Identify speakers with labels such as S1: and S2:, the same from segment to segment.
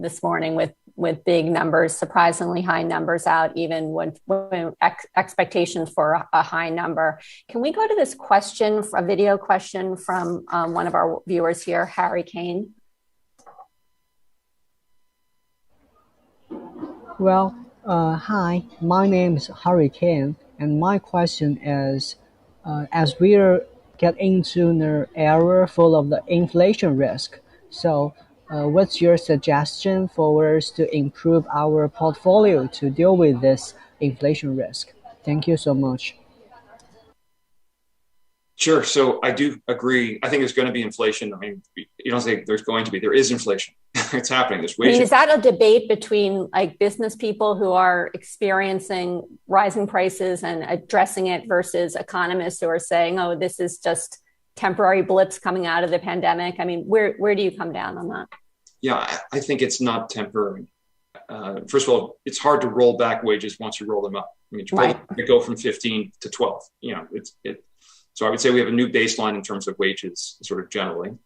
S1: this morning with big numbers, surprisingly high numbers out, even when expectations for a high number. Can we go to this question, a video question from one of our viewers here, Harry Kane?
S2: Well, hi, my name is Harry Kane, and my question is, as we're getting into an era full of the inflation risk, so what's your suggestion for us to improve our portfolio to deal with this inflation risk? Thank you so much.
S3: Sure. So I do agree. I think there's going to be inflation. I mean, you don't say there's going to be. There is inflation. It's happening. There's wage.
S1: Is that a debate between like business people who are experiencing rising prices and addressing it versus economists who are saying, "Oh, this is just temporary blips coming out of the pandemic"? I mean, where do you come down on that?
S3: Yeah, I think it's not temporary. First of all, it's hard to roll back wages once you roll them up. I mean, you go from 15 to 12. You know, So I would say we have a new baseline in terms of wages, sort of generally.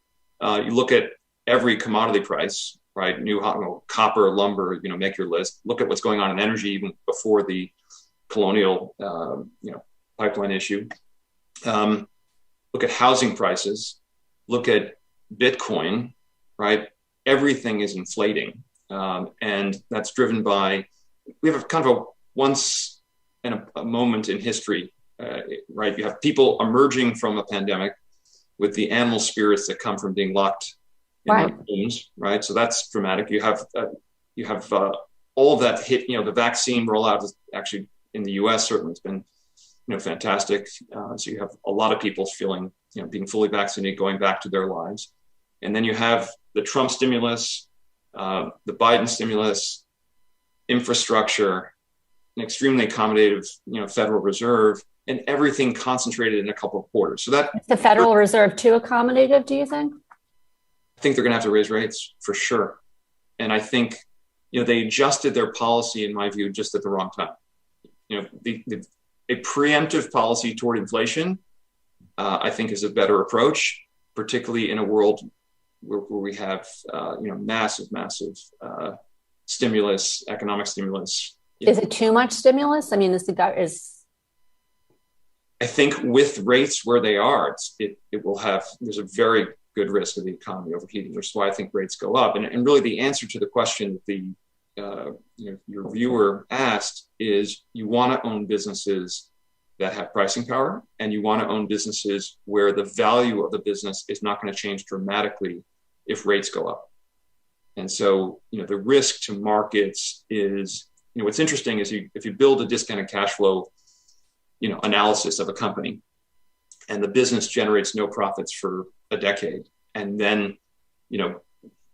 S3: You look at every commodity price, right? Copper, lumber, make your list. Look at what's going on in energy even before the colonial, pipeline issue. Look at housing prices. Look at Bitcoin, right? Everything is inflating, and that's driven by. We have kind of a once in a moment in history. Right, you have people emerging from a pandemic with the animal spirits that come from being locked in their homes, right? So that's dramatic. You have all of that hit. The vaccine rollout is actually in the U.S. certainly it's been fantastic. So you have a lot of people feeling being fully vaccinated, going back to their lives, and then you have the Trump stimulus, the Biden stimulus, infrastructure, an extremely accommodative Federal Reserve. And everything concentrated in a couple of quarters. So that
S1: is the Federal Reserve too accommodative, do you think?
S3: I think they're going to have to raise rates for sure. And I think, they adjusted their policy, in my view, just at the wrong time. A preemptive policy toward inflation, I think, is a better approach, particularly in a world where we have, massive stimulus, economic stimulus.
S1: Is it too much stimulus? I mean,
S3: I think with rates where they are, there's a very good risk of the economy overheating, which is why I think rates go up. And really the answer to the question that your viewer asked is you want to own businesses that have pricing power, and you want to own businesses where the value of the business is not going to change dramatically if rates go up. And so, the risk to markets is, what's interesting is if you build a discounted cash flow analysis of a company, and the business generates no profits for a decade, and then,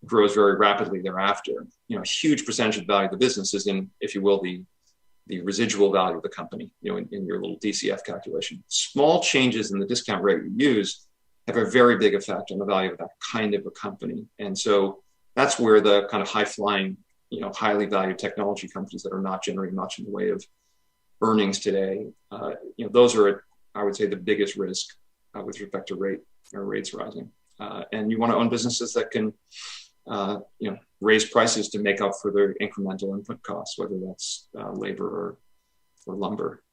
S3: grows very rapidly thereafter. A huge percentage of the value of the business is in, if you will, the residual value of the company, in your little DCF calculation. Small changes in the discount rate you use have a very big effect on the value of that kind of a company. And so that's where the kind of high-flying, highly valued technology companies that are not generating much in the way of earnings today, those are, I would say, the biggest risk with respect to rates rising. And you want to own businesses that can, raise prices to make up for their incremental input costs, whether that's labor or lumber.